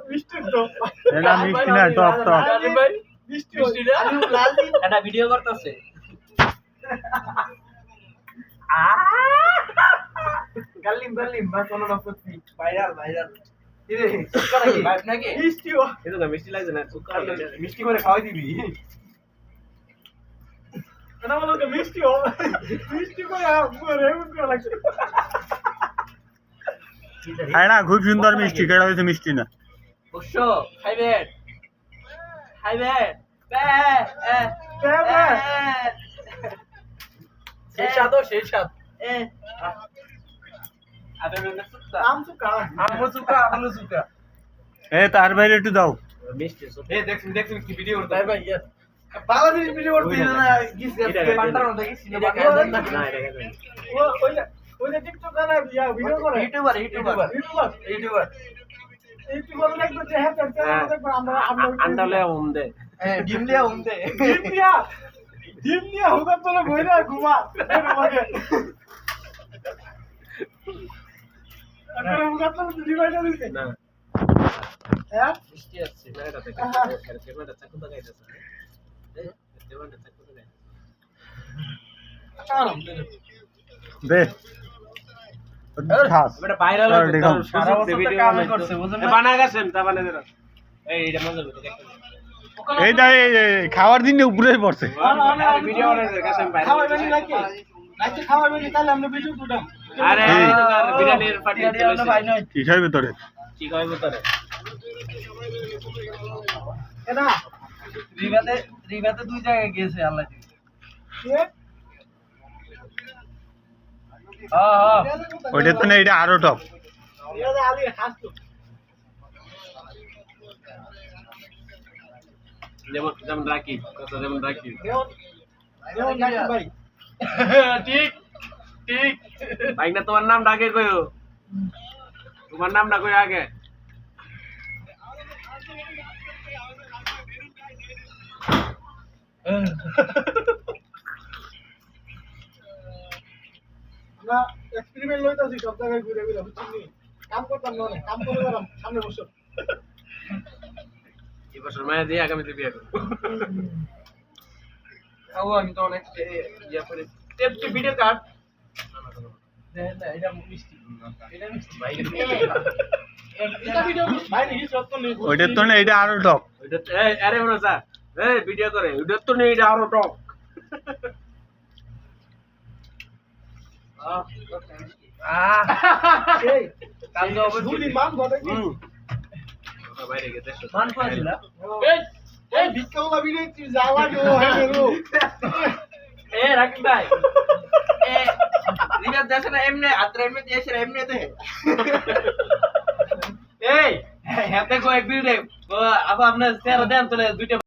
মিষ্টি তো এটা মিষ্টি না টক টক ভাই মিষ্টি না এটা ভিডিও করতেছে গালিম বা কোনো না করতে ভাইরাল ইরে ভাই নাকি মিষ্টি ও এটা তো মিষ্টি লাগছে না সুকার মিষ্টি করে খাওয়াই দিবি এটা বলো যে মিষ্টি করে রেমন করে লাগছে এটা খুব সুন্দর মিষ্টি কেটা হয়েছে মিষ্টি না বসো খাইবেন সেই স্বাদ আম সুকা আলু সুকা তার বাইরে একটু দাও মিষ্টি দেখছেন কি ভিডিও করতে ভাই ইয়ার বাংলাদেশ ভিডিও করতে না গিস পান্টার মধ্যে গিস ওই যে টিকটক না ভিডিও করে ইউটিউবার লাগবে যে হ্যাঁ দেখবে আমরা আন্ডালে উমদে ডিম দিয়া হুকা তোলে বইরা ঘুমা আমাকে আরে হুকা তোলে ডিভাইডার দিছে না হ্যাঁ মিষ্টি আছে না এটা থেকে ক্যামেরা চাকু লাগাইতেছে ক্যামেরা চাকু লাগাই আরাম দে খাস এটা ভাইরাল আর হচ্ছে দেখো। সারা বছর তো কাজ করছে বুঝেন না বানা গেছেন তা বানা দেন এটা মজা হবে দেখতে এই দা খাওয়ার দিন উপরে পড়ছে ভিডিও বানাইছে কাছেম ভাই খাওয়াবেন নাকি নাকি খাওয়াবেন তাহলে আমরা ভিডিও করতাম আরে বিরিয়ানির পার্টি চলছে ভাই নয় কিসের ভিতরে ঠিক হয় ভিতরে এটা রিবাতে দুই জায়গায় গিয়েছে আল্লাহ দিবে কে হ্যাঁ ওইটা তো না এটা আরো টপ এটা আলী হাস তো যেমন রাখি কথা যেমন রাখি যেমন ভাই ঠিক ভাই না তোমার নাম ডাকে কইও তোমার নামটা কই আগে আমরা এক্সপেরিমেন্ট লইতাছি সব জায়গায় ঘুরে বুঝছেন নি কাম করতাম না কাম করে গেলাম সামনে বসো এই বছর মায়া দিয়ে আগামীতে বিয়ে করব আমি তো অনেক ইয়া করে টেপটি ভিডিও কাট দেখেন না এটা মিষ্টি ভাই এটা ভিডিও ভাই নি সব তো নেই ওইটা তো না এটা আরো টপ ওইটা আরে বলো স্যার এই ভিডিও করে ওইটা তো নেই এটা আরো টক এই কালকে অবশ্যই দুলি মান বলে কি বাইরে গেছে মান পাছিল এই ভিক্ষাওয়ালা ভিডিও তুই যাওয়া গো হে রো এ রাকিব ভাই এ রিবাদ দেশ না এমনি আত্রা এমনি দেশ এমনি দে এই হাতে কো এক ভিডিও আপা আপনার চেহারা দেন তো দুইটা